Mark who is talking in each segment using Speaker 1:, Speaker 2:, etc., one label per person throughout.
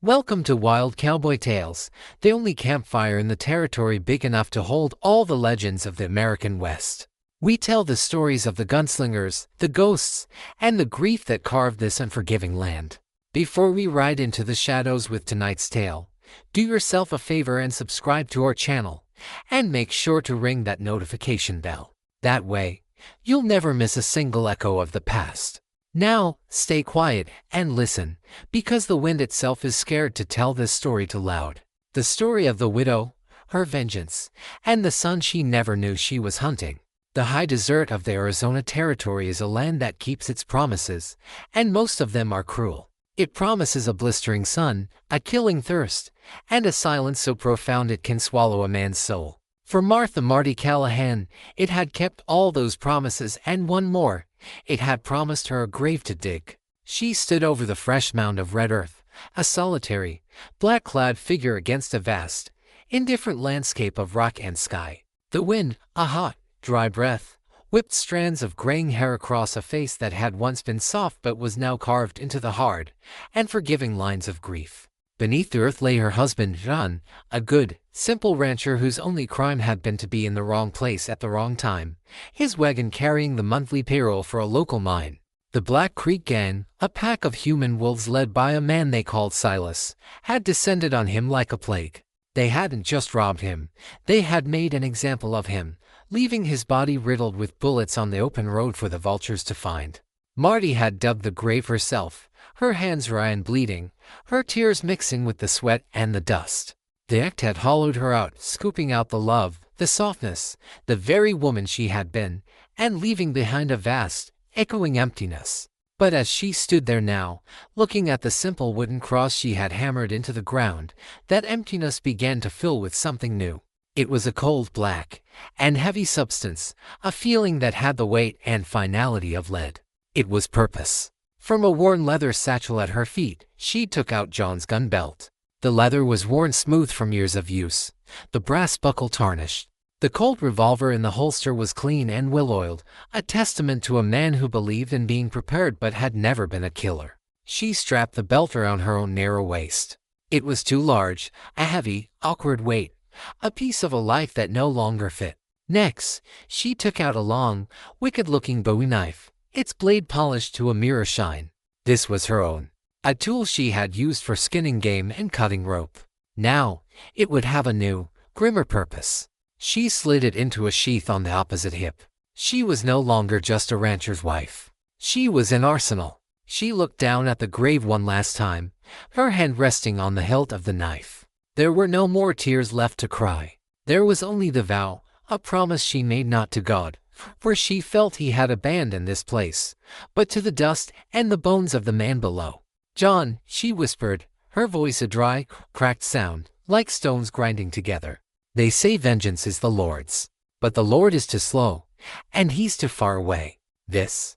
Speaker 1: Welcome to Wild Cowboy Tales, the only campfire in the territory big enough to hold all the legends of the American West. We tell the stories of the gunslingers, the ghosts, and the grief that carved this unforgiving land. Before we ride into the shadows with tonight's tale, do yourself a favor and subscribe to our channel, and make sure to ring that notification bell. That way, you'll never miss a single echo of the past. Now, stay quiet and listen, because the wind itself is scared to tell this story too loud. The story of the widow, her vengeance, and the son she never knew she was hunting. The high desert of the Arizona Territory is a land that keeps its promises, and most of them are cruel. It promises a blistering sun, a killing thirst, and a silence so profound it can swallow a man's soul. For Marty Callahan, it had kept all those promises and one more. It had promised her a grave to dig. She stood over the fresh mound of red earth, a solitary, black-clad figure against a vast, indifferent landscape of rock and sky. The wind, a hot, dry breath, whipped strands of graying hair across a face that had once been soft but was now carved into the hard and forgiving lines of grief. Beneath the earth lay her husband, John, a good, simple rancher whose only crime had been to be in the wrong place at the wrong time, his wagon carrying the monthly payroll for a local mine. The Black Creek Gang, a pack of human wolves led by a man they called Silas, had descended on him like a plague. They hadn't just robbed him, they had made an example of him, leaving his body riddled with bullets on the open road for the vultures to find. Marty had dug the grave herself, her hands dry and bleeding, her tears mixing with the sweat and the dust. The etched had hollowed her out, scooping out the love, the softness, the very woman she had been, and leaving behind a vast, echoing emptiness. But as she stood there now, looking at the simple wooden cross she had hammered into the ground, that emptiness began to fill with something new. It was a cold black and heavy substance, a feeling that had the weight and finality of lead. It was purpose. From a worn leather satchel at her feet, she took out John's gun belt. The leather was worn smooth from years of use, the brass buckle tarnished. The Colt revolver in the holster was clean and well-oiled, a testament to a man who believed in being prepared but had never been a killer. She strapped the belt around her own narrow waist. It was too large, a heavy, awkward weight, a piece of a life that no longer fit. Next, she took out a long, wicked-looking bowie knife, its blade polished to a mirror shine. This was her own, a tool she had used for skinning game and cutting rope. Now, it would have a new, grimmer purpose. She slid it into a sheath on the opposite hip. She was no longer just a rancher's wife. She was an arsenal. She looked down at the grave one last time, her hand resting on the hilt of the knife. There were no more tears left to cry. There was only the vow, a promise she made not to God, for she felt he had abandoned this place, but to the dust and the bones of the man below. "John," she whispered, her voice a dry, cracked sound, like stones grinding together. "They say vengeance is the Lord's, but the Lord is too slow, and he's too far away. This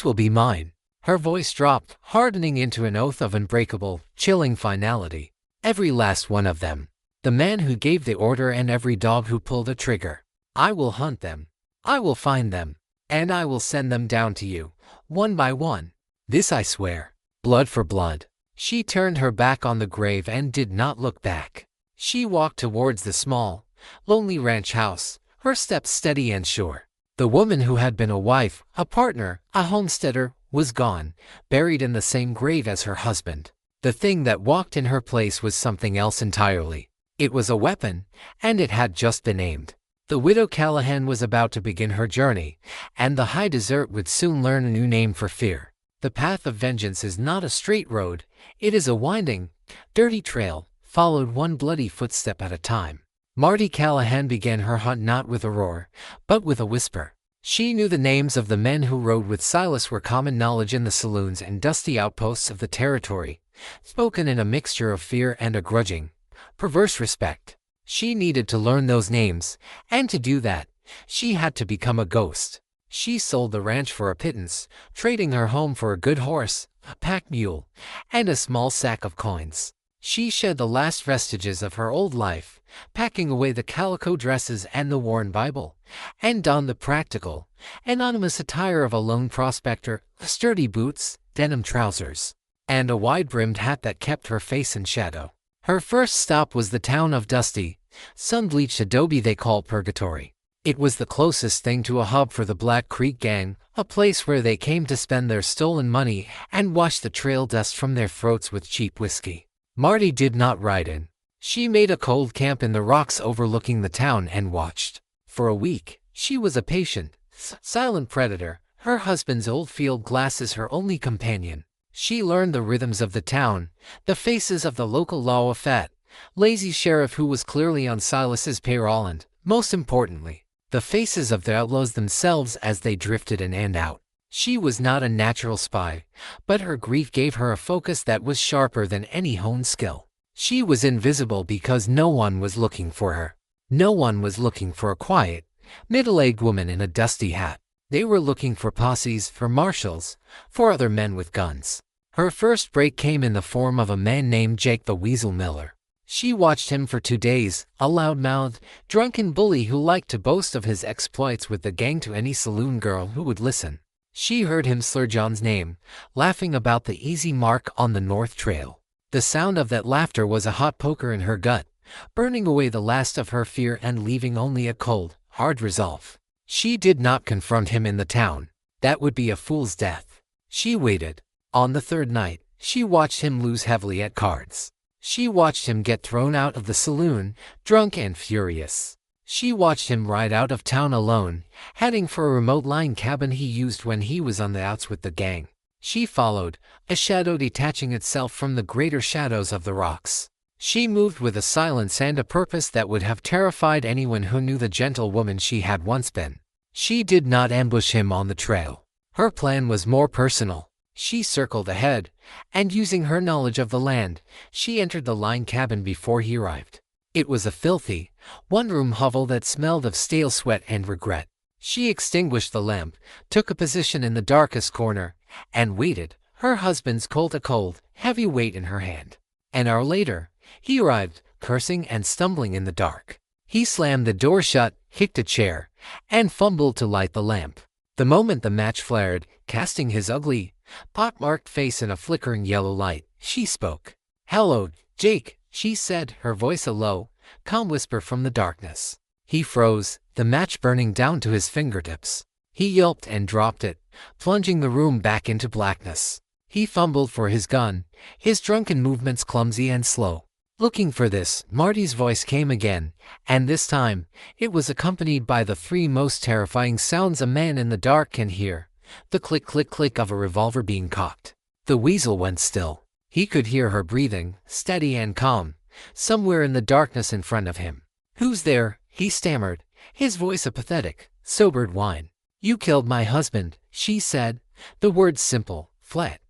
Speaker 1: will be mine." Her voice dropped, hardening into an oath of unbreakable, chilling finality. Every last one of them. The man who gave the order and every dog who pulled the trigger. I will hunt them. I will find them. And I will send them down to you, one by one. This I swear. Blood for blood. She turned her back on the grave and did not look back. She walked towards the small, lonely ranch house, her steps steady and sure. The woman who had been a wife, a partner, a homesteader, was gone, buried in the same grave as her husband. The thing that walked in her place was something else entirely. It was a weapon, and it had just been aimed. The widow Callahan was about to begin her journey, and the high desert would soon learn a new name for fear. The path of vengeance is not a straight road, it is a winding, dirty trail, followed one bloody footstep at a time. Marty Callahan began her hunt not with a roar, but with a whisper. She knew the names of the men who rode with Silas were common knowledge in the saloons and dusty outposts of the territory, spoken in a mixture of fear and a grudging, perverse respect. She needed to learn those names, and to do that, she had to become a ghost. She sold the ranch for a pittance, trading her home for a good horse, a pack mule, and a small sack of coins. She shed the last vestiges of her old life, packing away the calico dresses and the worn Bible, and donned the practical, anonymous attire of a lone prospector, sturdy boots, denim trousers. and a wide-brimmed hat that kept her face in shadow. Her first stop was the town of dusty, sun-bleached adobe they call Purgatory. It was the closest thing to a hub for the Black Creek Gang, a place where they came to spend their stolen money and wash the trail dust from their throats with cheap whiskey. Marty did not ride in. She made a cold camp in the rocks overlooking the town and watched. For a week, she was a patient, silent predator, her husband's old field glasses her only companion. She learned the rhythms of the town, the faces of the local law fat, lazy sheriff who was clearly on Silas's payroll and, most importantly, the faces of the outlaws themselves as they drifted in and out. She was not a natural spy, but her grief gave her a focus that was sharper than any honed skill. She was invisible because no one was looking for her. No one was looking for a quiet, middle-aged woman in a dusty hat. They were looking for posses, for marshals, for other men with guns. Her first break came in the form of a man named Jake the Weasel Miller. She watched him for 2 days, a loud-mouthed, drunken bully who liked to boast of his exploits with the gang to any saloon girl who would listen. She heard him slur John's name, laughing about the easy mark on the North Trail. The sound of that laughter was a hot poker in her gut, burning away the last of her fear and leaving only a cold, hard resolve. She did not confront him in the town. That would be a fool's death. She waited. On the third night, she watched him lose heavily at cards. She watched him get thrown out of the saloon, drunk and furious. She watched him ride out of town alone, heading for a remote line cabin he used when he was on the outs with the gang. She followed, a shadow detaching itself from the greater shadows of the rocks. She moved with a silence and a purpose that would have terrified anyone who knew the gentle woman she had once been. She did not ambush him on the trail. Her plan was more personal. She circled ahead, and using her knowledge of the land, she entered the line cabin before he arrived. It was a filthy, one-room hovel that smelled of stale sweat and regret. She extinguished the lamp, took a position in the darkest corner, and waited, her husband's cold, a cold, heavy weight in her hand. An hour later, he arrived, cursing and stumbling in the dark. He slammed the door shut, kicked a chair, and fumbled to light the lamp. The moment the match flared, casting his ugly, pock-marked face in a flickering yellow light, she spoke. "Hello, Jake," she said, her voice a low, calm whisper from the darkness. He froze, the match burning down to his fingertips. He yelped and dropped it, plunging the room back into blackness. He fumbled for his gun, his drunken movements clumsy and slow. Looking for this, Marty's voice came again, and this time, it was accompanied by the 3 most terrifying sounds a man in the dark can hear. The click-click-click of a revolver being cocked. The weasel went still. He could hear her breathing, steady and calm, somewhere in the darkness in front of him. "Who's there?" he stammered, his voice a pathetic, sobered whine. "You killed my husband," she said, the words simple, flat,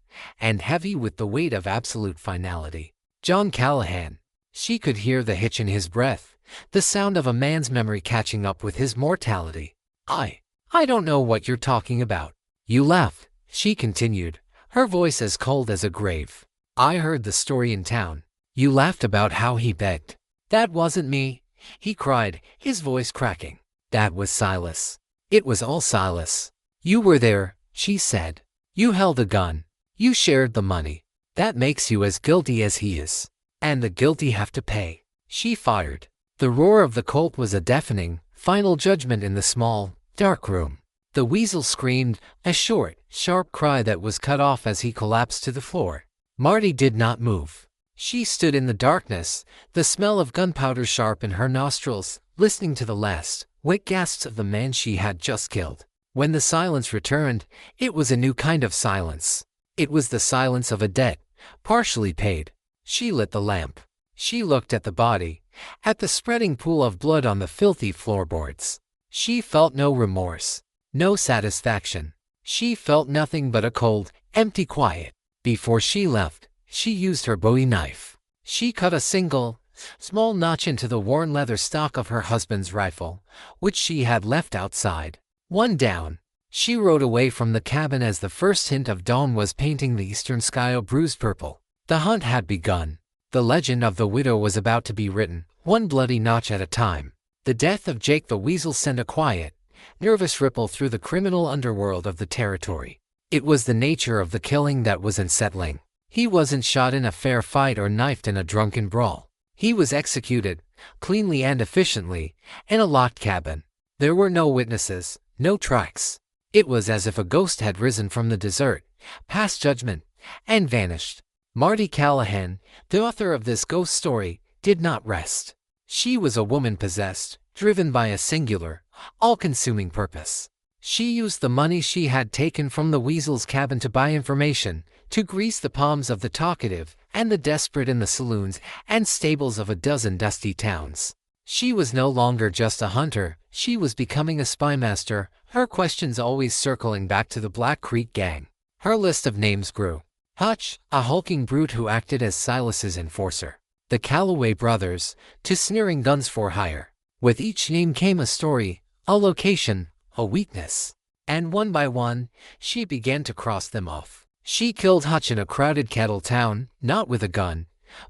Speaker 1: and heavy with the weight of absolute finality. "John Callahan." She could hear the hitch in his breath, the sound of a man's memory catching up with his mortality. I don't know what you're talking about." "You laughed," she continued, her voice as cold as a grave. "I heard the story in town. You laughed about how he begged." "That wasn't me," he cried, his voice cracking. "That was Silas. It was all Silas." "You were there," she said. "You held a gun. You shared the money. That makes you as guilty as he is. And the guilty have to pay." She fired. The roar of the Colt was a deafening, final judgment in the small, dark room. The weasel screamed, a short, sharp cry that was cut off as he collapsed to the floor. Marty did not move. She stood in the darkness, the smell of gunpowder sharp in her nostrils, listening to the last, wet gasps of the man she had just killed. When the silence returned, it was a new kind of silence. It was the silence of a debt, partially paid. She lit the lamp. She looked at the body, at the spreading pool of blood on the filthy floorboards. She felt no remorse, no satisfaction. She felt nothing but a cold, empty quiet. Before she left, she used her bowie knife. She cut a single, small notch into the worn leather stock of her husband's rifle, which she had left outside. One down. She rode away from the cabin as the first hint of dawn was painting the eastern sky a bruised purple. The hunt had begun. The legend of the widow was about to be written, one bloody notch at a time. The death of Jake the Weasel sent a quiet, nervous ripple through the criminal underworld of the territory. It was the nature of the killing that was unsettling. He wasn't shot in a fair fight or knifed in a drunken brawl. He was executed, cleanly and efficiently, in a locked cabin. There were no witnesses, no tracks. It was as if a ghost had risen from the desert, passed judgment, and vanished. Marty Callahan, the author of this ghost story, did not rest. She was a woman possessed, driven by a singular, all-consuming purpose. She used the money she had taken from the Weasel's cabin to buy information, to grease the palms of the talkative and the desperate in the saloons and stables of a dozen dusty towns. She was no longer just a hunter, she was becoming a spymaster, her questions always circling back to the Black Creek Gang. Her list of names grew. Hutch, a hulking brute who acted as Silas's enforcer. The Calloway brothers, to sneering guns for hire. With each name came a story, a location, a weakness. And one by one, she began to cross them off. She killed Hutch in a crowded cattle town, not with a gun,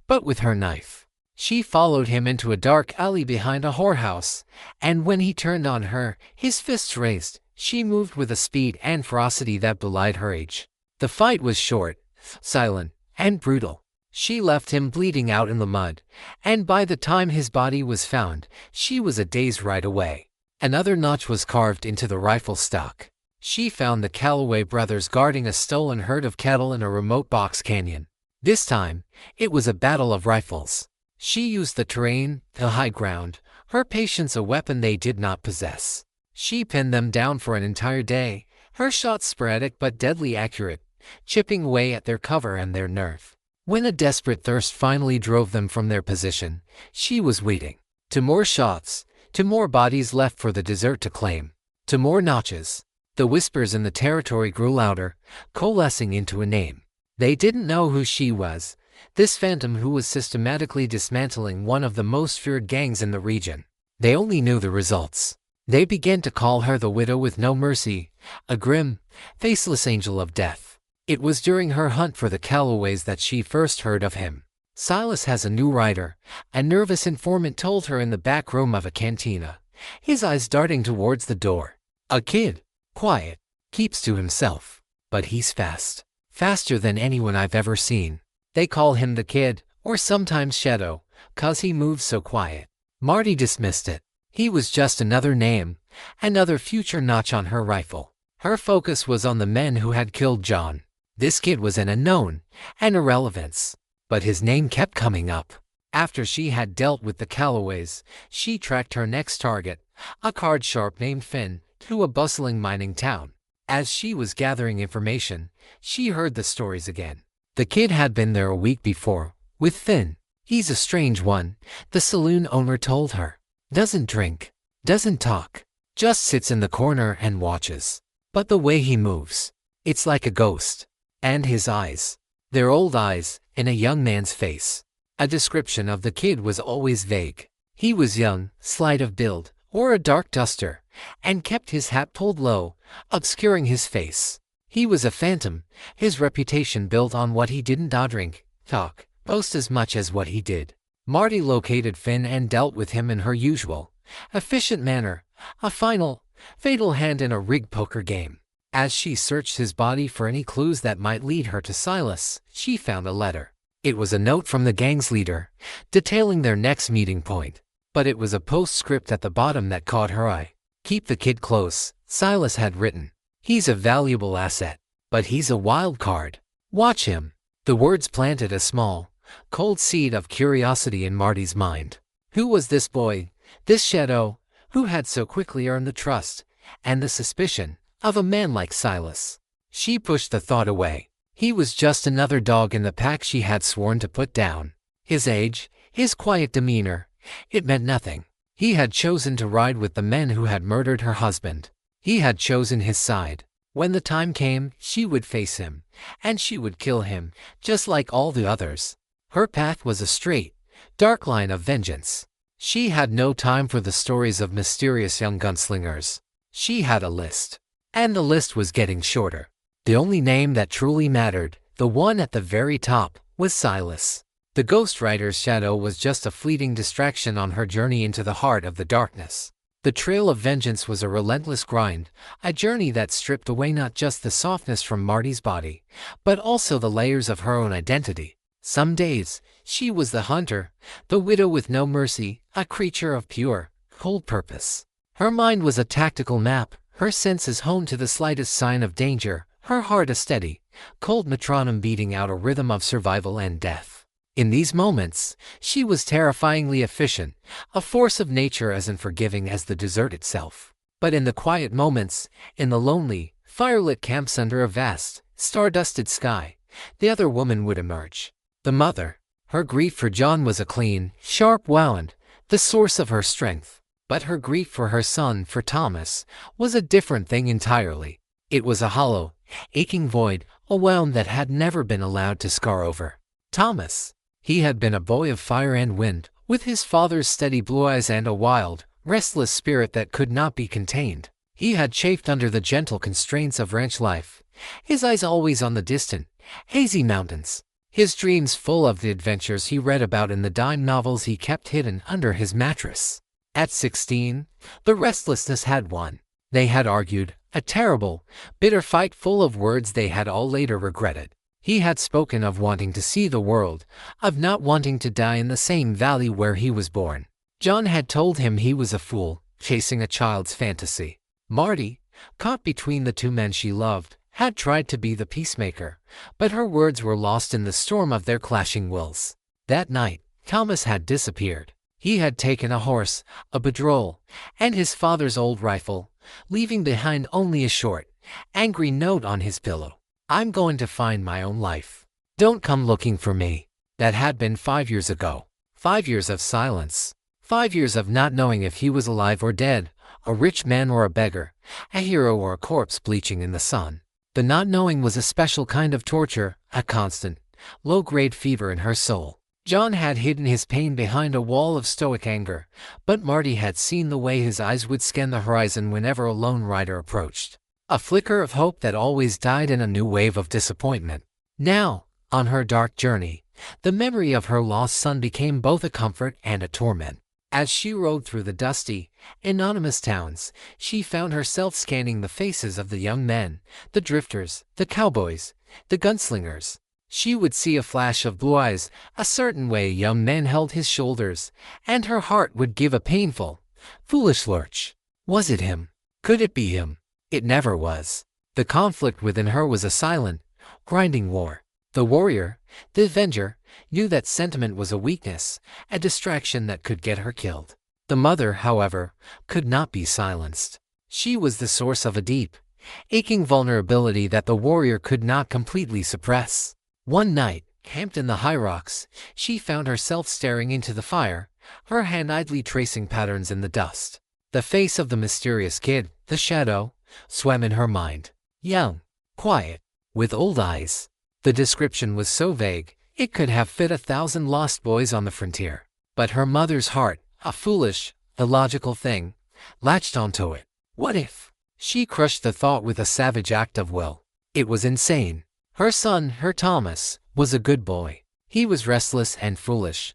Speaker 1: but with her knife. She followed him into a dark alley behind a whorehouse, and when he turned on her, his fists raised, she moved with a speed and ferocity that belied her age. The fight was short, silent, and brutal. She left him bleeding out in the mud, and by the time his body was found, she was a day's ride away. Another notch was carved into the rifle stock. She found the Calloway brothers guarding a stolen herd of cattle in a remote box canyon. This time, it was a battle of rifles. She used the terrain, the high ground, her patience a weapon they did not possess. She pinned them down for an entire day, her shots sporadic but deadly accurate, chipping away at their cover and their nerve. When a desperate thirst finally drove them from their position, she was waiting. To more shots, to more bodies left for the desert to claim, to more notches. The whispers in the territory grew louder, coalescing into a name. They didn't know who she was, this phantom who was systematically dismantling one of the most feared gangs in the region. They only knew the results. They began to call her the widow with no mercy, a grim, faceless angel of death. It was during her hunt for the Calloways that she first heard of him. Silas has a new rider, a nervous informant told her in the back room of a cantina, his eyes darting towards the door. A kid, quiet, keeps to himself, but he's fast. Faster than anyone I've ever seen. They call him the Kid, or sometimes Shadow, 'cause he moves so quiet. Marty dismissed it. He was just another name, another future notch on her rifle. Her focus was on the men who had killed John. This kid was an unknown, an irrelevance. But his name kept coming up. After she had dealt with the Calloways, she tracked her next target, a card sharp named Finn, to a bustling mining town. As she was gathering information, she heard the stories again. The kid had been there a week before, with Finn. He's a strange one, the saloon owner told her. Doesn't drink, doesn't talk, just sits in the corner and watches. But the way he moves, it's like a ghost. And his eyes, they're old eyes, in a young man's face. A description of the kid was always vague. He was young, slight of build, wore a dark duster, and kept his hat pulled low, obscuring his face. He was a phantom, his reputation built on what he didn't drink, talk, boast as much as what he did. Marty located Finn and dealt with him in her usual, efficient manner, a final, fatal hand in a rigged poker game. As she searched his body for any clues that might lead her to Silas, she found a letter. It was a note from the gang's leader, detailing their next meeting point. But it was a postscript at the bottom that caught her eye. Keep the kid close, Silas had written. He's a valuable asset, but he's a wild card. Watch him. The words planted a small, cold seed of curiosity in Marty's mind. Who was this boy, this shadow, who had so quickly earned the trust and the suspicion of a man like Silas? She pushed the thought away. He was just another dog in the pack she had sworn to put down. His age, his quiet demeanor, it meant nothing. He had chosen to ride with the men who had murdered her husband. He had chosen his side. When the time came, she would face him, and she would kill him, just like all the others. Her path was a straight, dark line of vengeance. She had no time for the stories of mysterious young gunslingers. She had a list. And the list was getting shorter. The only name that truly mattered, the one at the very top, was Silas. The Ghost Rider's shadow was just a fleeting distraction on her journey into the heart of the darkness. The trail of vengeance was a relentless grind, a journey that stripped away not just the softness from Marty's body, but also the layers of her own identity. Some days, she was the hunter, the widow with no mercy, a creature of pure, cold purpose. Her mind was a tactical map, her senses honed to the slightest sign of danger, her heart a steady, cold metronome beating out a rhythm of survival and death. In these moments, she was terrifyingly efficient, a force of nature as unforgiving as the desert itself. But in the quiet moments, in the lonely, firelit camps under a vast, star-dusted sky, the other woman would emerge. The mother. Her grief for John was a clean, sharp wound, the source of her strength. But her grief for her son, for Thomas, was a different thing entirely. It was a hollow, aching void, a wound that had never been allowed to scar over. Thomas. He had been a boy of fire and wind, with his father's steady blue eyes and a wild, restless spirit that could not be contained. He had chafed under the gentle constraints of ranch life, his eyes always on the distant, hazy mountains, his dreams full of the adventures he read about in the dime novels he kept hidden under his mattress. At 16, the restlessness had won. They had argued, a terrible, bitter fight full of words they had all later regretted. He had spoken of wanting to see the world, of not wanting to die in the same valley where he was born. John had told him he was a fool, chasing a child's fantasy. Marty, caught between the two men she loved, had tried to be the peacemaker, but her words were lost in the storm of their clashing wills. That night, Thomas had disappeared. He had taken a horse, a betrayal, and his father's old rifle, leaving behind only a short, angry note on his pillow. "I'm going to find my own life. Don't come looking for me." That had been 5 years ago. 5 years of silence. 5 years of not knowing if he was alive or dead, a rich man or a beggar, a hero or a corpse bleaching in the sun. The not knowing was a special kind of torture, a constant, low-grade fever in her soul. John had hidden his pain behind a wall of stoic anger, but Marty had seen the way his eyes would scan the horizon whenever a lone rider approached. A flicker of hope that always died in a new wave of disappointment. Now, on her dark journey, the memory of her lost son became both a comfort and a torment. As she rode through the dusty, anonymous towns, she found herself scanning the faces of the young men, the drifters, the cowboys, the gunslingers. She would see a flash of blue eyes, a certain way a young man held his shoulders, and her heart would give a painful, foolish lurch. Was it him? Could it be him? It never was. The conflict within her was a silent, grinding war. The warrior, the avenger, knew that sentiment was a weakness, a distraction that could get her killed. The mother, however, could not be silenced. She was the source of a deep, aching vulnerability that the warrior could not completely suppress. One night, camped in the high rocks, she found herself staring into the fire, her hand idly tracing patterns in the dust. The face of the mysterious kid, the shadow, swam in her mind. Young, quiet, with old eyes. The description was so vague, it could have fit 1,000 lost boys on the frontier. But her mother's heart, a foolish, illogical thing, latched onto it. What if? She crushed the thought with a savage act of will. It was insane. Her son, her Thomas, was a good boy. He was restless and foolish,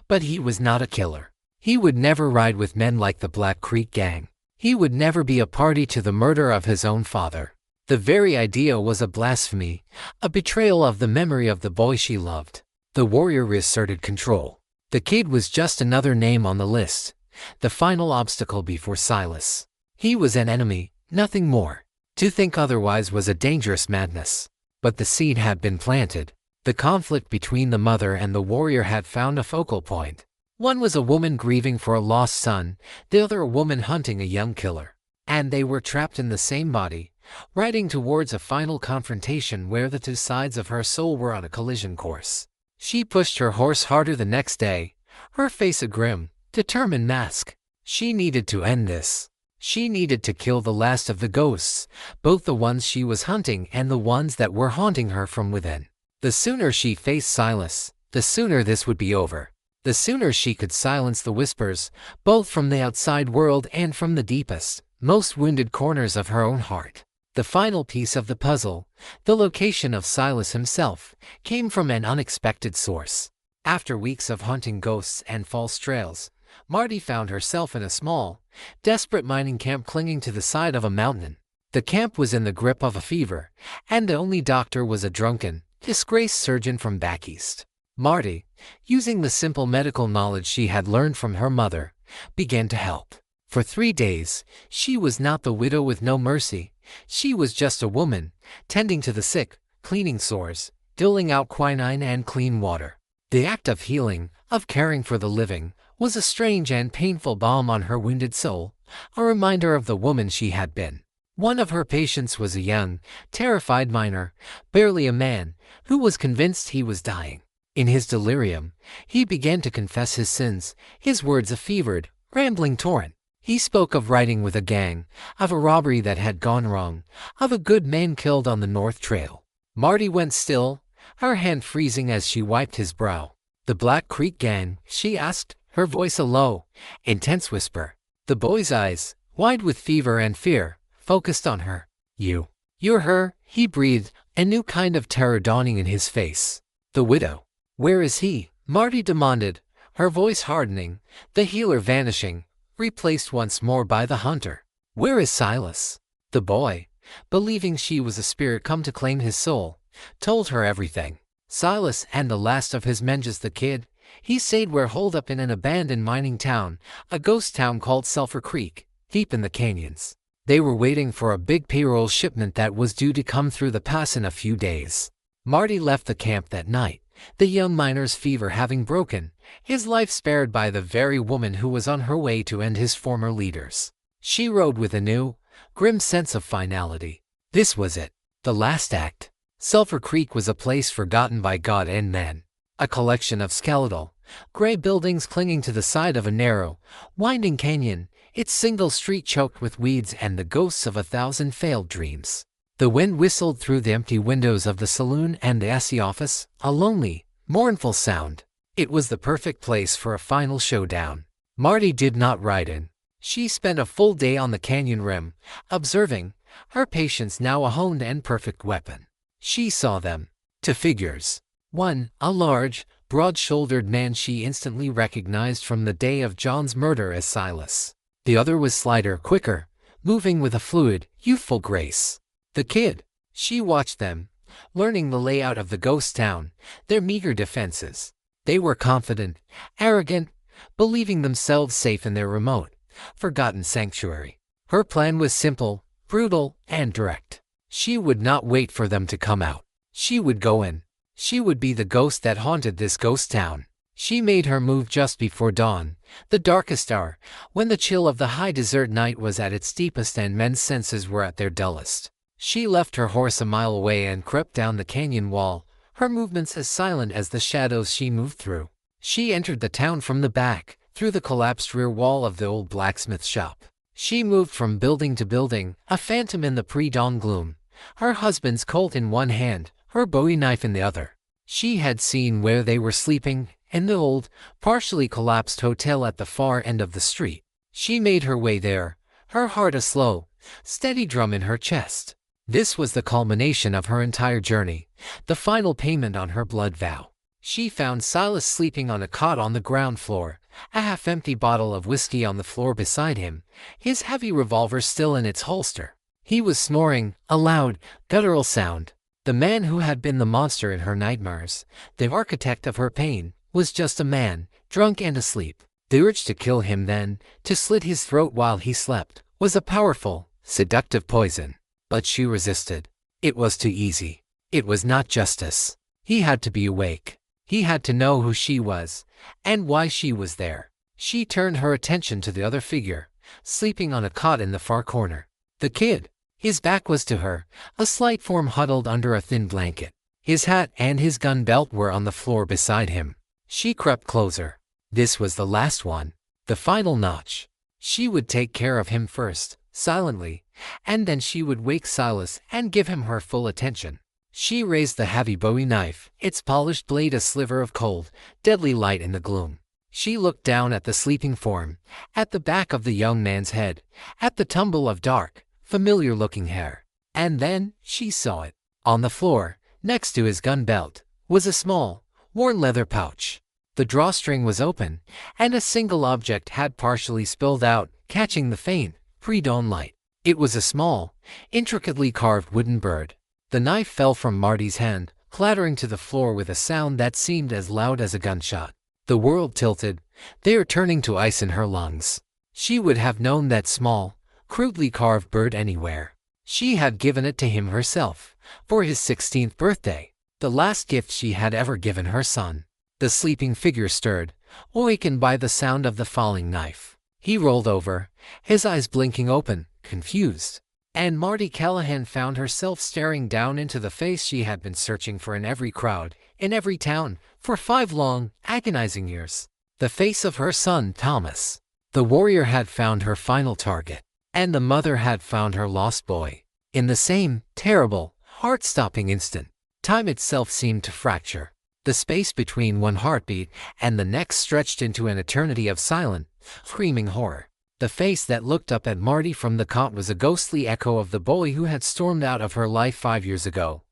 Speaker 1: but he was not a killer. He would never ride with men like the Black Creek Gang. He would never be a party to the murder of his own father. The very idea was a blasphemy, a betrayal of the memory of the boy she loved. The warrior reasserted control. The kid was just another name on the list, the final obstacle before Silas. He was an enemy, nothing more. To think otherwise was a dangerous madness. But the seed had been planted. The conflict between the mother and the warrior had found a focal point. One was a woman grieving for a lost son, the other a woman hunting a young killer. And they were trapped in the same body, riding towards a final confrontation where the two sides of her soul were on a collision course. She pushed her horse harder the next day, her face a grim, determined mask. She needed to end this. She needed to kill the last of the ghosts, both the ones she was hunting and the ones that were haunting her from within. The sooner she faced Silas, the sooner this would be over. The sooner she could silence the whispers, both from the outside world and from the deepest, most wounded corners of her own heart. The final piece of the puzzle, the location of Silas himself, came from an unexpected source. After weeks of hunting ghosts and false trails, Marty found herself in a small, desperate mining camp clinging to the side of a mountain. The camp was in the grip of a fever, and the only doctor was a drunken, disgraced surgeon from back east. Marty, using the simple medical knowledge she had learned from her mother, began to help. For 3 days, she was not the widow with no mercy. She was just a woman, tending to the sick, cleaning sores, doling out quinine and clean water. The act of healing, of caring for the living, was a strange and painful balm on her wounded soul, a reminder of the woman she had been. One of her patients was a young, terrified miner, barely a man, who was convinced he was dying. In his delirium, he began to confess his sins, his words a fevered, rambling torrent. He spoke of riding with a gang, of a robbery that had gone wrong, of a good man killed on the North Trail. Marty went still, her hand freezing as she wiped his brow. "The Black Creek Gang?" she asked, her voice a low, intense whisper. The boy's eyes, wide with fever and fear, focused on her. You're her," he breathed, a new kind of terror dawning in his face. "The widow. Where is he?" Marty demanded, her voice hardening, the healer vanishing, replaced once more by the hunter. "Where is Silas?" The boy, believing she was a spirit come to claim his soul, told her everything. Silas and the last of his men, just the kid, he said, were holed up in an abandoned mining town, a ghost town called Sulphur Creek, deep in the canyons. They were waiting for a big payroll shipment that was due to come through the pass in a few days. Marty left the camp that night, the young miner's fever having broken, his life spared by the very woman who was on her way to end his former leaders. She rode with a new, grim sense of finality. This was it, the last act. Sulphur Creek was a place forgotten by God and man, a collection of skeletal, gray buildings clinging to the side of a narrow, winding canyon, its single street choked with weeds and the ghosts of 1,000 failed dreams. The wind whistled through the empty windows of the saloon and the assay office, a lonely, mournful sound. It was the perfect place for a final showdown. Marty did not ride in. She spent a full day on the canyon rim, observing, her patience now a honed and perfect weapon. She saw them. 2 figures. One, a large, broad-shouldered man she instantly recognized from the day of John's murder as Silas. The other was slighter, quicker, moving with a fluid, youthful grace. The kid. She watched them, learning the layout of the ghost town, their meager defenses. They were confident, arrogant, believing themselves safe in their remote, forgotten sanctuary. Her plan was simple, brutal, and direct. She would not wait for them to come out. She would go in. She would be the ghost that haunted this ghost town. She made her move just before dawn, the darkest hour, when the chill of the high desert night was at its deepest and men's senses were at their dullest. She left her horse a mile away and crept down the canyon wall, her movements as silent as the shadows she moved through. She entered the town from the back, through the collapsed rear wall of the old blacksmith shop. She moved from building to building, a phantom in the pre-dawn gloom, her husband's Colt in one hand, her bowie knife in the other. She had seen where they were sleeping, in the old, partially collapsed hotel at the far end of the street. She made her way there, her heart a slow, steady drum in her chest. This was the culmination of her entire journey, the final payment on her blood vow. She found Silas sleeping on a cot on the ground floor, a half-empty bottle of whiskey on the floor beside him, his heavy revolver still in its holster. He was snoring, a loud, guttural sound. The man who had been the monster in her nightmares, the architect of her pain, was just a man, drunk and asleep. The urge to kill him then, to slit his throat while he slept, was a powerful, seductive poison. But she resisted. It was too easy. It was not justice. He had to be awake. He had to know who she was, and why she was there. She turned her attention to the other figure, sleeping on a cot in the far corner. The kid. His back was to her, a slight form huddled under a thin blanket. His hat and his gun belt were on the floor beside him. She crept closer. This was the last one, the final notch. She would take care of him first, silently, and then she would wake Silas and give him her full attention. She raised the heavy bowie knife, its polished blade a sliver of cold, deadly light in the gloom. She looked down at the sleeping form, at the back of the young man's head, at the tumble of dark, familiar-looking hair. And then she saw it. On the floor, next to his gun belt, was a small, worn leather pouch. The drawstring was open, and a single object had partially spilled out, catching the faint, pre-dawn light. It was a small, intricately carved wooden bird. The knife fell from Marty's hand, clattering to the floor with a sound that seemed as loud as a gunshot. The world tilted, there turning to ice in her lungs. She would have known that small, crudely carved bird anywhere. She had given it to him herself, for his 16th birthday, the last gift she had ever given her son. The sleeping figure stirred, awakened by the sound of the falling knife. He rolled over, his eyes blinking open, confused. And Marty Callahan found herself staring down into the face she had been searching for in every crowd, in every town, for 5 long, agonizing years. The face of her son, Thomas. The warrior had found her final target, and the mother had found her lost boy. In the same, terrible, heart-stopping instant, time itself seemed to fracture. The space between one heartbeat and the next stretched into an eternity of silent, screaming horror. The face that looked up at Marty from the cot was a ghostly echo of the boy who had stormed out of her life 5 years ago.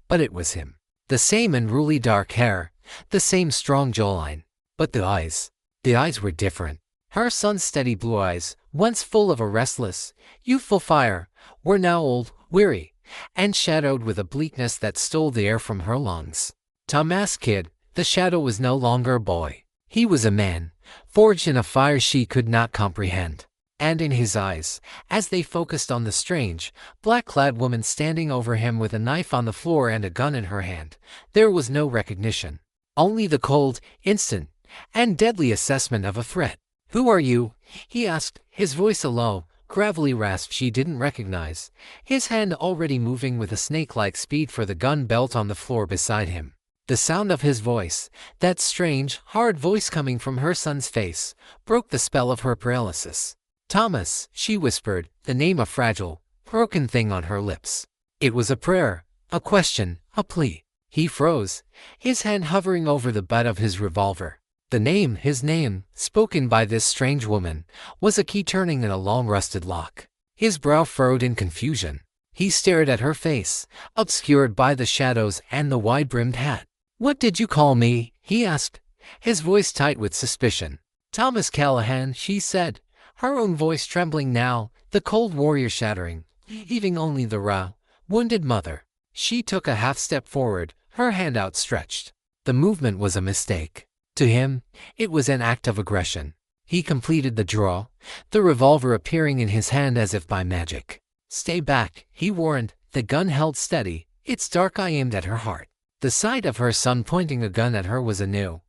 Speaker 1: But it was him. The same unruly dark hair, the same strong jawline. But the eyes were different. Her son's steady blue eyes, once full of a restless, youthful fire, were now old, weary, and shadowed with a bleakness that stole the air from her lungs. Thomas Kid, the shadow, was no longer a boy. He was a man, forged in a fire she could not comprehend. And in his eyes, as they focused on the strange, black-clad woman standing over him with a knife on the floor and a gun in her hand, there was no recognition. Only the cold, instant, and deadly assessment of a threat. "Who are you?" he asked, his voice a low, gravelly rasp she didn't recognize, his hand already moving with a snake-like speed for the gun belt on the floor beside him. The sound of his voice, that strange, hard voice coming from her son's face, broke the spell of her paralysis. "Thomas," she whispered, the name a fragile, broken thing on her lips. It was a prayer, a question, a plea. He froze, his hand hovering over the butt of his revolver. The name, his name, spoken by this strange woman, was a key turning in a long rusted lock. His brow furrowed in confusion. He stared at her face, obscured by the shadows and the wide-brimmed hat. "What did you call me?" he asked, his voice tight with suspicion. "Thomas Callahan," she said, her own voice trembling now, the cold warrior shattering, leaving only the raw, wounded mother. She took a half-step forward, her hand outstretched. The movement was a mistake. To him, it was an act of aggression. He completed the draw, the revolver appearing in his hand as if by magic. "Stay back," he warned, the gun held steady, its dark eye aimed at her heart. The sight of her son pointing a gun at her was a new,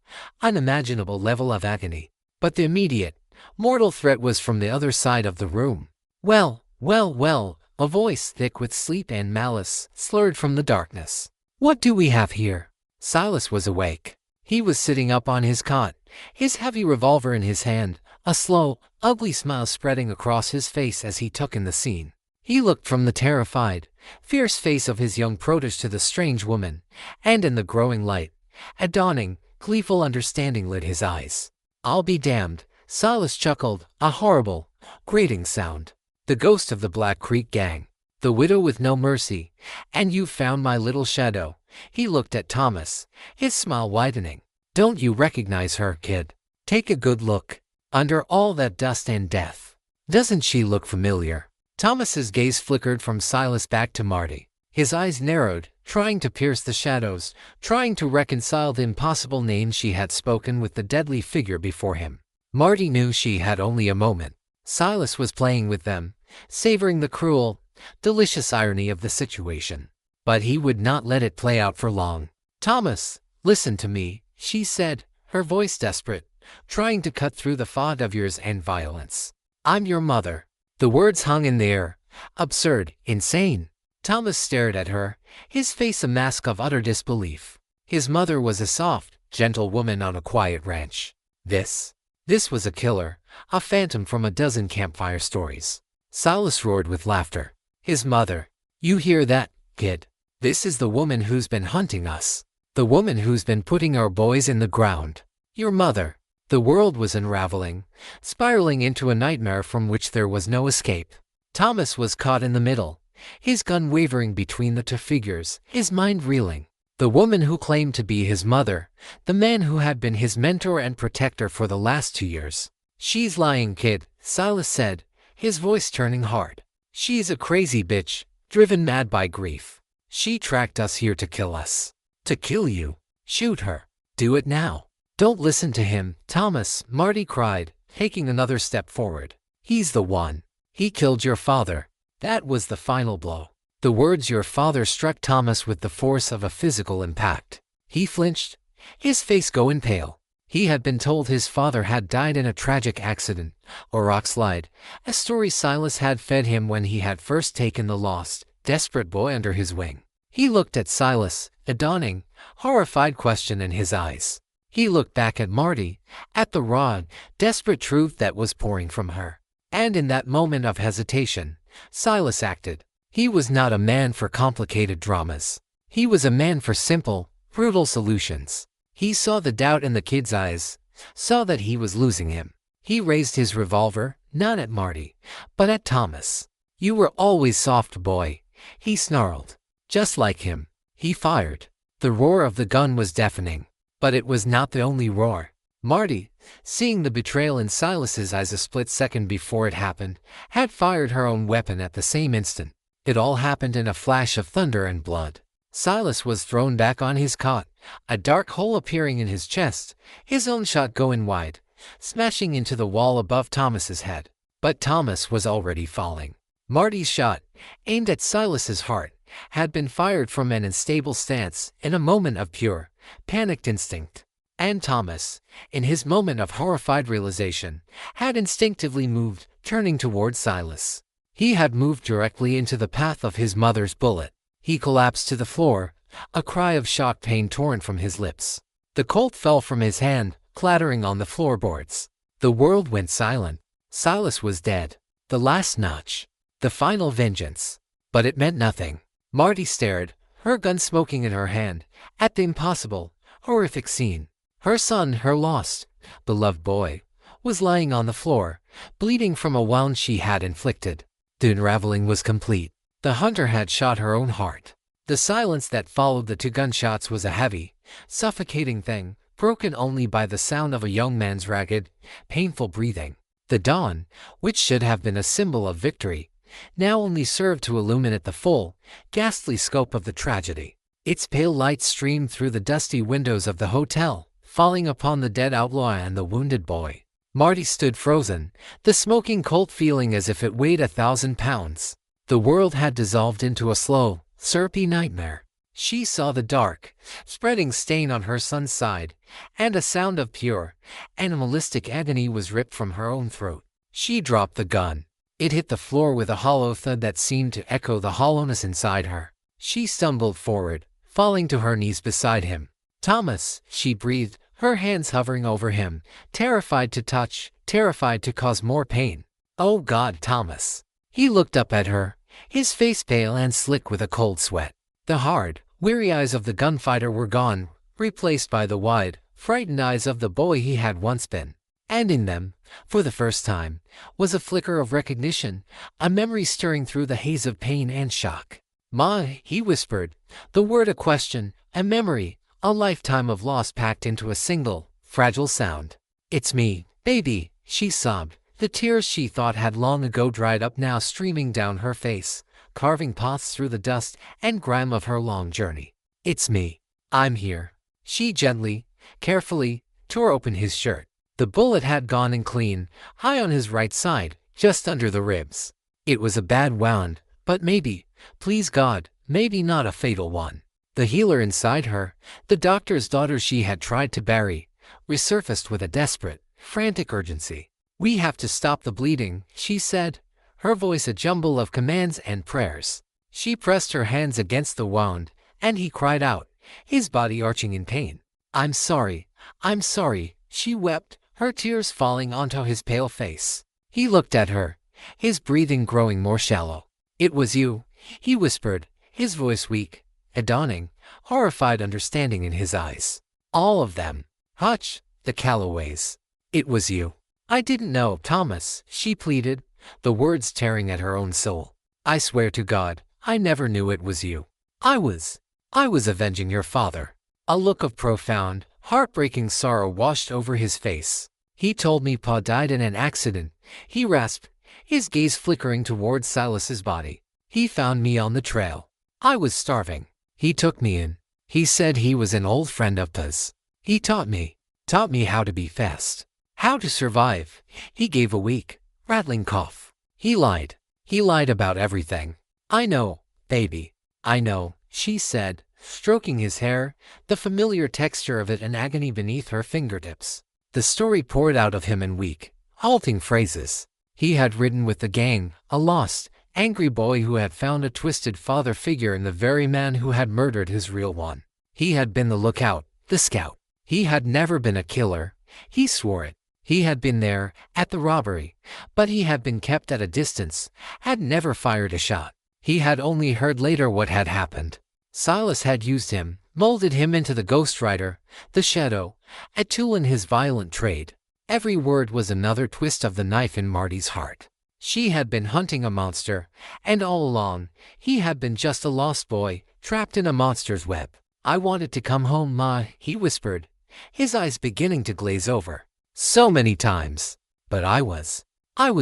Speaker 1: unimaginable level of agony. But the immediate, mortal threat was from the other side of the room. "Well, well, well," a voice thick with sleep and malice slurred from the darkness. "What do we have here?" Silas was awake. He was sitting up on his cot, his heavy revolver in his hand, a slow, ugly smile spreading across his face as he took in the scene. He looked from the terrified, fierce face of his young protege to the strange woman, and in the growing light, a dawning, gleeful understanding lit his eyes. "I'll be damned," Silas chuckled, a horrible, grating sound. "The ghost of the Black Creek Gang. The widow with no mercy. And you found my little shadow." He looked at Thomas, his smile widening. "Don't you recognize her, kid? Take a good look. Under all that dust and death. Doesn't she look familiar?" Thomas's gaze flickered from Silas back to Marty. His eyes narrowed, trying to pierce the shadows, trying to reconcile the impossible names she had spoken with the deadly figure before him. Marty knew she had only a moment. Silas was playing with them, savoring the cruel, delicious irony of the situation. But he would not let it play out for long. "Thomas, listen to me," she said, her voice desperate, trying to cut through the fog of years and violence. "I'm your mother." The words hung in the air, absurd, insane. Thomas stared at her, his face a mask of utter disbelief. His mother was a soft, gentle woman on a quiet ranch. This was a killer, a phantom from a dozen campfire stories. Silas roared with laughter. His mother. "You hear that, kid? This is the woman who's been hunting us. The woman who's been putting our boys in the ground. Your mother." The world was unraveling, spiraling into a nightmare from which there was no escape. Thomas was caught in the middle, his gun wavering between the two figures, his mind reeling. The woman who claimed to be his mother, the man who had been his mentor and protector for the last 2 years. She's lying, kid, Silas said, his voice turning hard. She's a crazy bitch, driven mad by grief. She tracked us here to kill us. To kill you. Shoot her. Do it now. Don't listen to him, Thomas, Marty cried, taking another step forward. He's the one. He killed your father. That was the final blow. The words your father struck Thomas with the force of a physical impact. He flinched, his face going pale. He had been told his father had died in a tragic accident, or rock slide, a story Silas had fed him when he had first taken the lost, desperate boy under his wing. He looked at Silas, a dawning, horrified question in his eyes. He looked back at Marty, at the raw, desperate truth that was pouring from her. And in that moment of hesitation, Silas acted. He was not a man for complicated dramas. He was a man for simple, brutal solutions. He saw the doubt in the kid's eyes, saw that he was losing him. He raised his revolver, not at Marty, but at Thomas. You were always soft, boy, he snarled. Just like him. He fired. The roar of the gun was deafening. But it was not the only roar. Marty, seeing the betrayal in Silas's eyes a split second before it happened, had fired her own weapon at the same instant. It all happened in a flash of thunder and blood. Silas was thrown back on his cot, a dark hole appearing in his chest, his own shot going wide, smashing into the wall above Thomas's head. But Thomas was already falling. Marty's shot, aimed at Silas's heart, had been fired from an unstable stance in a moment of pure, panicked instinct. And Thomas, in his moment of horrified realization, had instinctively moved, turning toward Silas. He had moved directly into the path of his mother's bullet. He collapsed to the floor, a cry of shock pain torn from his lips. The Colt fell from his hand, clattering on the floorboards. The world went silent. Silas was dead. The last notch. The final vengeance. But it meant nothing. Marty stared, her gun smoking in her hand, at the impossible, horrific scene. Her son, her lost, beloved boy, was lying on the floor, bleeding from a wound she had inflicted. The unraveling was complete. The hunter had shot her own heart. The silence that followed the 2 gunshots was a heavy, suffocating thing, broken only by the sound of a young man's ragged, painful breathing. The dawn, which should have been a symbol of victory, now only served to illuminate the full, ghastly scope of the tragedy. Its pale light streamed through the dusty windows of the hotel, falling upon the dead outlaw and the wounded boy. Marty stood frozen, the smoking Colt feeling as if it weighed 1,000 pounds. The world had dissolved into a slow, syrupy nightmare. She saw the dark, spreading stain on her son's side, and a sound of pure, animalistic agony was ripped from her own throat. She dropped the gun. It hit the floor with a hollow thud that seemed to echo the hollowness inside her. She stumbled forward, falling to her knees beside him. Thomas, she breathed, her hands hovering over him, terrified to touch, terrified to cause more pain. Oh God, Thomas. He looked up at her, his face pale and slick with a cold sweat. The hard, weary eyes of the gunfighter were gone, replaced by the wide, frightened eyes of the boy he had once been. And in them, for the first time, was a flicker of recognition, a memory stirring through the haze of pain and shock. Ma, he whispered, the word a question, a memory, a lifetime of loss packed into a single, fragile sound. It's me, baby, she sobbed, the tears she thought had long ago dried up now streaming down her face, carving paths through the dust and grime of her long journey. It's me. I'm here. She gently, carefully, tore open his shirt. The bullet had gone in clean, high on his right side, just under the ribs. It was a bad wound, but maybe, please God, maybe not a fatal one. The healer inside her, the doctor's daughter she had tried to bury, resurfaced with a desperate, frantic urgency. We have to stop the bleeding, she said, her voice a jumble of commands and prayers. She pressed her hands against the wound, and he cried out, his body arching in pain. I'm sorry, she wept, her tears falling onto his pale face. He looked at her, his breathing growing more shallow. It was you, he whispered, his voice weak, a dawning, horrified understanding in his eyes. All of them. Hutch, the Calloways. It was you. I didn't know, Thomas, she pleaded, the words tearing at her own soul. I swear to God, I never knew it was you. I was I was avenging your father." A look of profound, heartbreaking sorrow washed over his face. "He told me Pa died in an accident," he rasped, his gaze flickering towards Silas's body. "He found me on the trail. I was starving. He took me in. He said he was an old friend of Pa's. He taught me how to be fast, how to survive." He gave a weak, rattling cough. He lied about everything." "I know, baby, I know," she said, stroking his hair, the familiar texture of it in agony beneath her fingertips. The story poured out of him in weak, halting phrases. He had ridden with the gang, a lost, angry boy who had found a twisted father figure in the very man who had murdered his real one. He had been the lookout, the scout. He had never been a killer. He swore it. He had been there, at the robbery, but he had been kept at a distance, had never fired a shot. He had only heard later what had happened. Silas had used him, molded him into the Ghost Rider, the Shadow, a tool in his violent trade. Every word was another twist of the knife in Marty's heart. She had been hunting a monster, and all along, he had been just a lost boy, trapped in a monster's web. "I wanted to come home, Ma," he whispered, his eyes beginning to glaze over. "So many times. But I was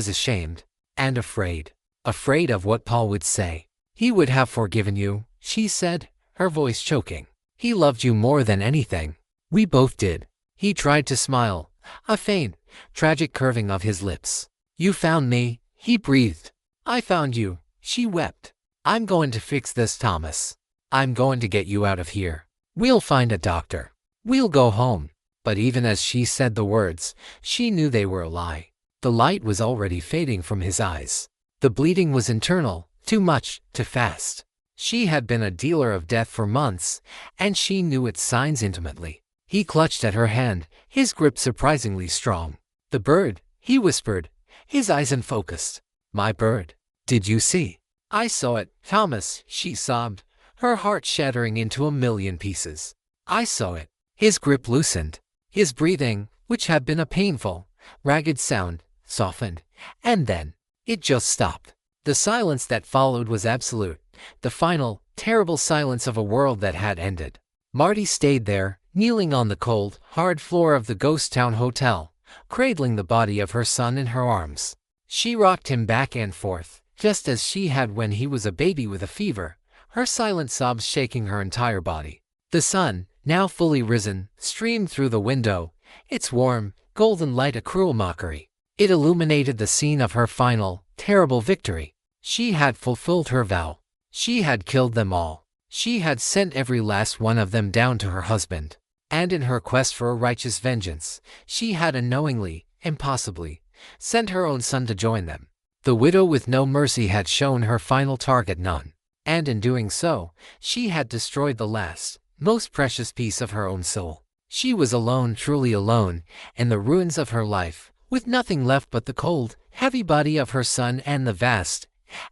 Speaker 1: ashamed, and afraid of what Paul would say." "He would have forgiven you," she said, her voice choking. "He loved you more than anything. We both did." He tried to smile, a faint, tragic curving of his lips. "You found me," he breathed. "I found you," she wept. "I'm going to fix this, Thomas. I'm going to get you out of here. We'll find a doctor. We'll go home." But even as she said the words, she knew they were a lie. The light was already fading from his eyes. The bleeding was internal, too much, too fast. She had been a dealer of death for months, and she knew its signs intimately. He clutched at her hand, his grip surprisingly strong. "The bird," he whispered, his eyes unfocused. "My bird. Did you see?" "I saw it, Thomas," she sobbed, her heart shattering into a million pieces. "I saw it." His grip loosened. His breathing, which had been a painful, ragged sound, softened, and then it just stopped. The silence that followed was absolute, the final, terrible silence of a world that had ended. Marty stayed there, kneeling on the cold, hard floor of the ghost town hotel, cradling the body of her son in her arms. She rocked him back and forth, just as she had when he was a baby with a fever, her silent sobs shaking her entire body. The sun, now fully risen, streamed through the window, its warm, golden light a cruel mockery. It illuminated the scene of her final, terrible victory. She had fulfilled her vow. She had killed them all. She had sent every last one of them down to her husband. And in her quest for a righteous vengeance, she had unknowingly, impossibly, sent her own son to join them. The widow with no mercy had shown her final target none. And in doing so, she had destroyed the last, most precious piece of her own soul. She was alone, truly alone, in the ruins of her life, with nothing left but the cold, heavy body of her son and the vast,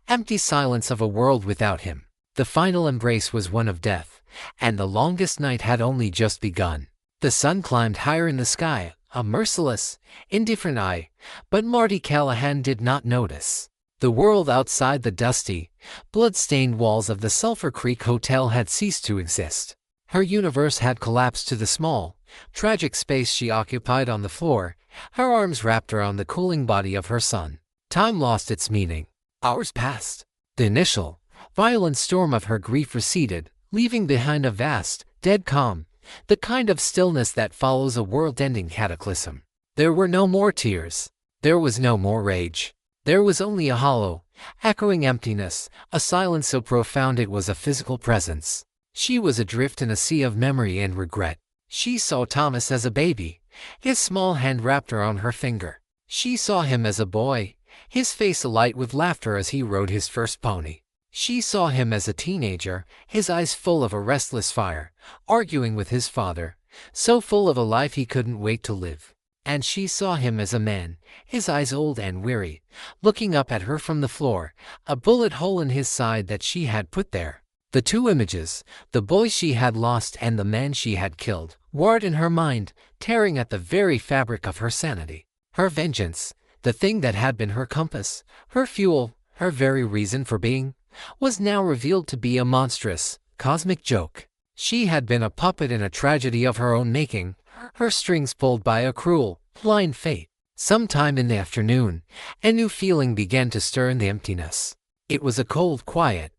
Speaker 1: empty silence of a world without him. The final embrace was one of death, and the longest night had only just begun. The sun climbed higher in the sky, a merciless, indifferent eye, but Marty Callahan did not notice. The world outside the dusty, blood-stained walls of the Sulphur Creek Hotel had ceased to exist. Her universe had collapsed to the small, tragic space she occupied on the floor, her arms wrapped around the cooling body of her son. Time lost its meaning. Hours passed. The initial, violent storm of her grief receded, leaving behind a vast, dead calm, the kind of stillness that follows a world-ending cataclysm. There were no more tears. There was no more rage. There was only a hollow, echoing emptiness, a silence so profound it was a physical presence. She was adrift in a sea of memory and regret. She saw Thomas as a baby, his small hand wrapped around her finger. She saw him as a boy, his face alight with laughter as he rode his first pony. She saw him as a teenager, his eyes full of a restless fire, arguing with his father, so full of a life he couldn't wait to live. And she saw him as a man, his eyes old and weary, looking up at her from the floor, a bullet hole in his side that she had put there. The two images, the boy she had lost and the man she had killed, warred in her mind, tearing at the very fabric of her sanity. Her vengeance, the thing that had been her compass, her fuel, her very reason for being, was now revealed to be a monstrous, cosmic joke. She had been a puppet in a tragedy of her own making, her strings pulled by a cruel, blind fate. Sometime in the afternoon, a new feeling began to stir in the emptiness. It was a cold quiet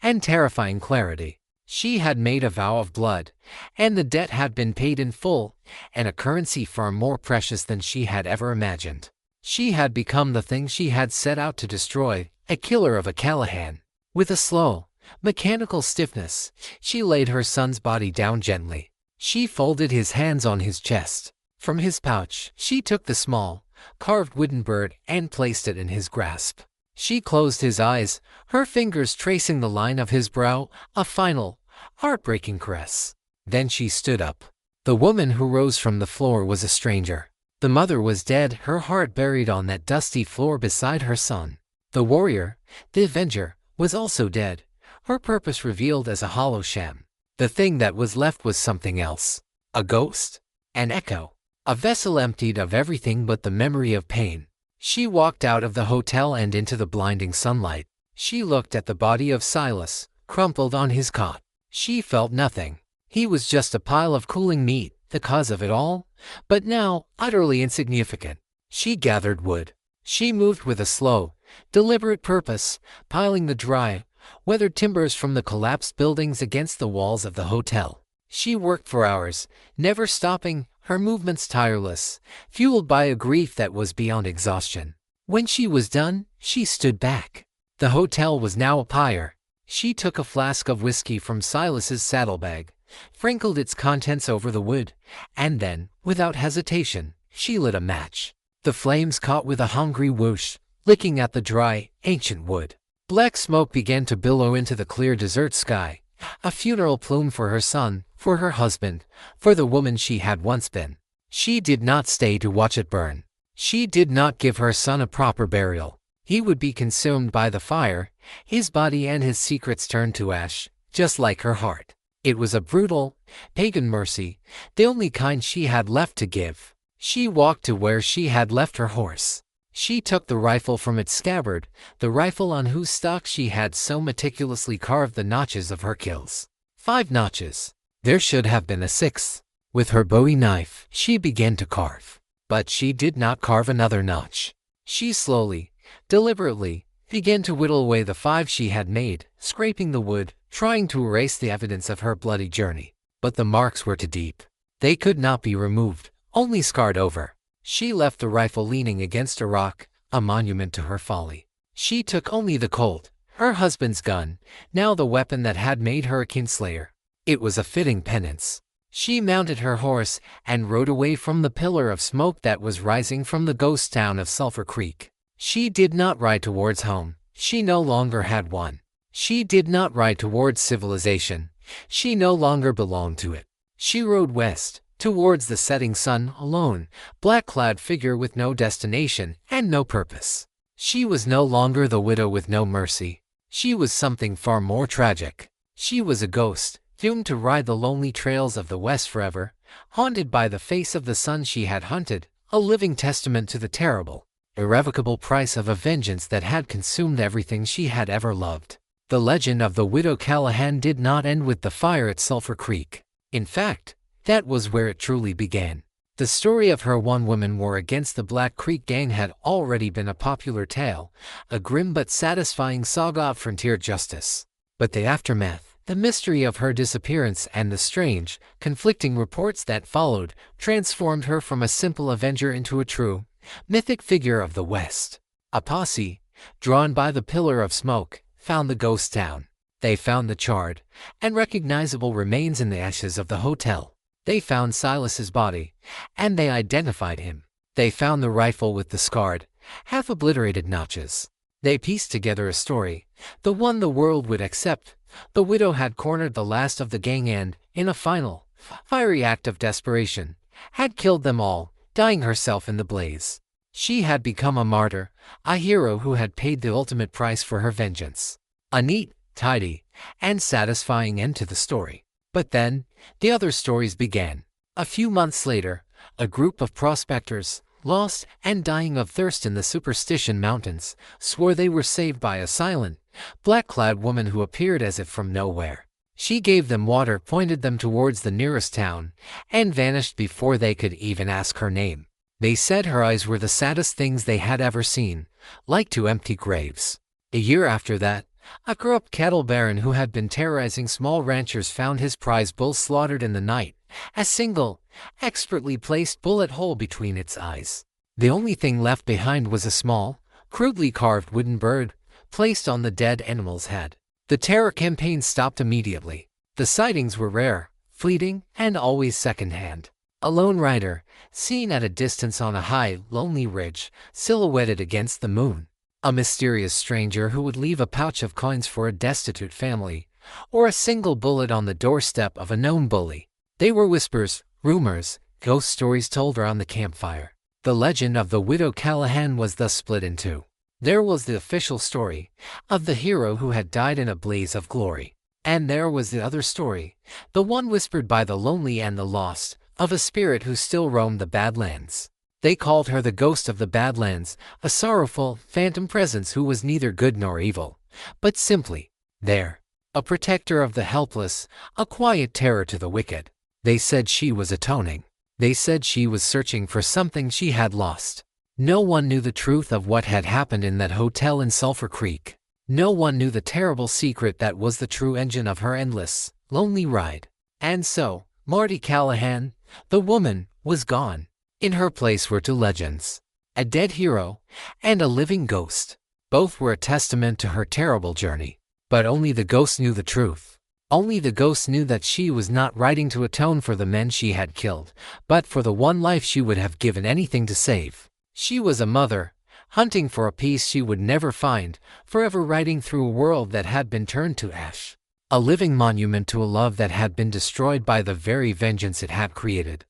Speaker 1: and terrifying clarity. She had made a vow of blood, and the debt had been paid in full, and a currency far more precious than she had ever imagined. She had become the thing she had set out to destroy, a killer of a Callahan. With a slow, mechanical stiffness, she laid her son's body down gently. She folded his hands on his chest. From his pouch, she took the small, carved wooden bird and placed it in his grasp. She closed his eyes, her fingers tracing the line of his brow, a final, heartbreaking caress. Then she stood up. The woman who rose from the floor was a stranger. The mother was dead, her heart buried on that dusty floor beside her son. The warrior, the avenger, was also dead, her purpose revealed as a hollow sham. The thing that was left was something else. A ghost? An echo? A vessel emptied of everything but the memory of pain. She walked out of the hotel and into the blinding sunlight. She looked at the body of Silas, crumpled on his cot. She felt nothing. He was just a pile of cooling meat, the cause of it all, but now utterly insignificant. She gathered wood. She moved with a slow, deliberate purpose, piling the dry, weathered timbers from the collapsed buildings against the walls of the hotel. She worked for hours, never stopping, her movements tireless, fueled by a grief that was beyond exhaustion. When she was done, she stood back. The hotel was now a pyre. She took a flask of whiskey from Silas's saddlebag, sprinkled its contents over the wood, and then, without hesitation, she lit a match. The flames caught with a hungry whoosh, licking at the dry, ancient wood. Black smoke began to billow into the clear desert sky, a funeral plume for her son, for her husband, for the woman she had once been. She did not stay to watch it burn. She did not give her son a proper burial. He would be consumed by the fire, his body and his secrets turned to ash, just like her heart. It was a brutal, pagan mercy, the only kind she had left to give. She walked to where she had left her horse. She took the rifle from its scabbard, the rifle on whose stock she had so meticulously carved the notches of her kills. 5 notches. There should have been a 6th. With her bowie knife, she began to carve. But she did not carve another notch. She slowly, deliberately, began to whittle away the 5 she had made, scraping the wood, trying to erase the evidence of her bloody journey. But the marks were too deep. They could not be removed, only scarred over. She left the rifle leaning against a rock, a monument to her folly. She took only the Colt, her husband's gun, now the weapon that had made her a kinslayer. It was a fitting penance. She mounted her horse and rode away from the pillar of smoke that was rising from the ghost town of Sulphur Creek. She did not ride towards home. She no longer had one. She did not ride towards civilization. She no longer belonged to it. She rode west, towards the setting sun, alone, black-clad figure with no destination and no purpose. She was no longer the widow with no mercy. She was something far more tragic. She was a ghost, doomed to ride the lonely trails of the West forever, haunted by the face of the son she had hunted, a living testament to the terrible, irrevocable price of a vengeance that had consumed everything she had ever loved. The legend of the widow Callahan did not end with the fire at Sulphur Creek. In fact, that was where it truly began. The story of her one-woman war against the Black Creek Gang had already been a popular tale, a grim but satisfying saga of frontier justice. But the aftermath, the mystery of her disappearance and the strange, conflicting reports that followed, transformed her from a simple avenger into a true, mythic figure of the West. A posse, drawn by the pillar of smoke, found the ghost town. They found the charred, and recognizable remains in the ashes of the hotel. They found Silas's body, and they identified him. They found the rifle with the scarred, half-obliterated notches. They pieced together a story, the one the world would accept. The widow had cornered the last of the gang and, in a final, fiery act of desperation, had killed them all, dying herself in the blaze. She had become a martyr, a hero who had paid the ultimate price for her vengeance. A neat, tidy, and satisfying end to the story. But then, the other stories began. A few months later, a group of prospectors, lost and dying of thirst in the Superstition Mountains, swore they were saved by a silent, black-clad woman who appeared as if from nowhere. She gave them water, pointed them towards the nearest town, and vanished before they could even ask her name. They said her eyes were the saddest things they had ever seen, like two empty graves. A year after that, a corrupt cattle baron who had been terrorizing small ranchers found his prize bull slaughtered in the night, a single, expertly placed bullet hole between its eyes. The only thing left behind was a small, crudely carved wooden bird, placed on the dead animal's head. The terror campaign stopped immediately. The sightings were rare, fleeting, and always second-hand. A lone rider, seen at a distance on a high, lonely ridge, silhouetted against the moon. A mysterious stranger who would leave a pouch of coins for a destitute family, or a single bullet on the doorstep of a known bully. They were whispers, rumors, ghost stories told around the campfire. The legend of the widow Callahan was thus split in two. There was the official story of the hero who had died in a blaze of glory. And there was the other story, the one whispered by the lonely and the lost, of a spirit who still roamed the Badlands. They called her the ghost of the Badlands, a sorrowful, phantom presence who was neither good nor evil, but simply there, a protector of the helpless, a quiet terror to the wicked. They said she was atoning. They said she was searching for something she had lost. No one knew the truth of what had happened in that hotel in Sulphur Creek. No one knew the terrible secret that was the true engine of her endless, lonely ride. And so, Marty Callahan, the woman, was gone. In her place were two legends, a dead hero and a living ghost. Both were a testament to her terrible journey. But only the ghost knew the truth. Only the ghost knew that she was not riding to atone for the men she had killed, but for the one life she would have given anything to save. She was a mother, hunting for a peace she would never find, forever riding through a world that had been turned to ash. A living monument to a love that had been destroyed by the very vengeance it had created.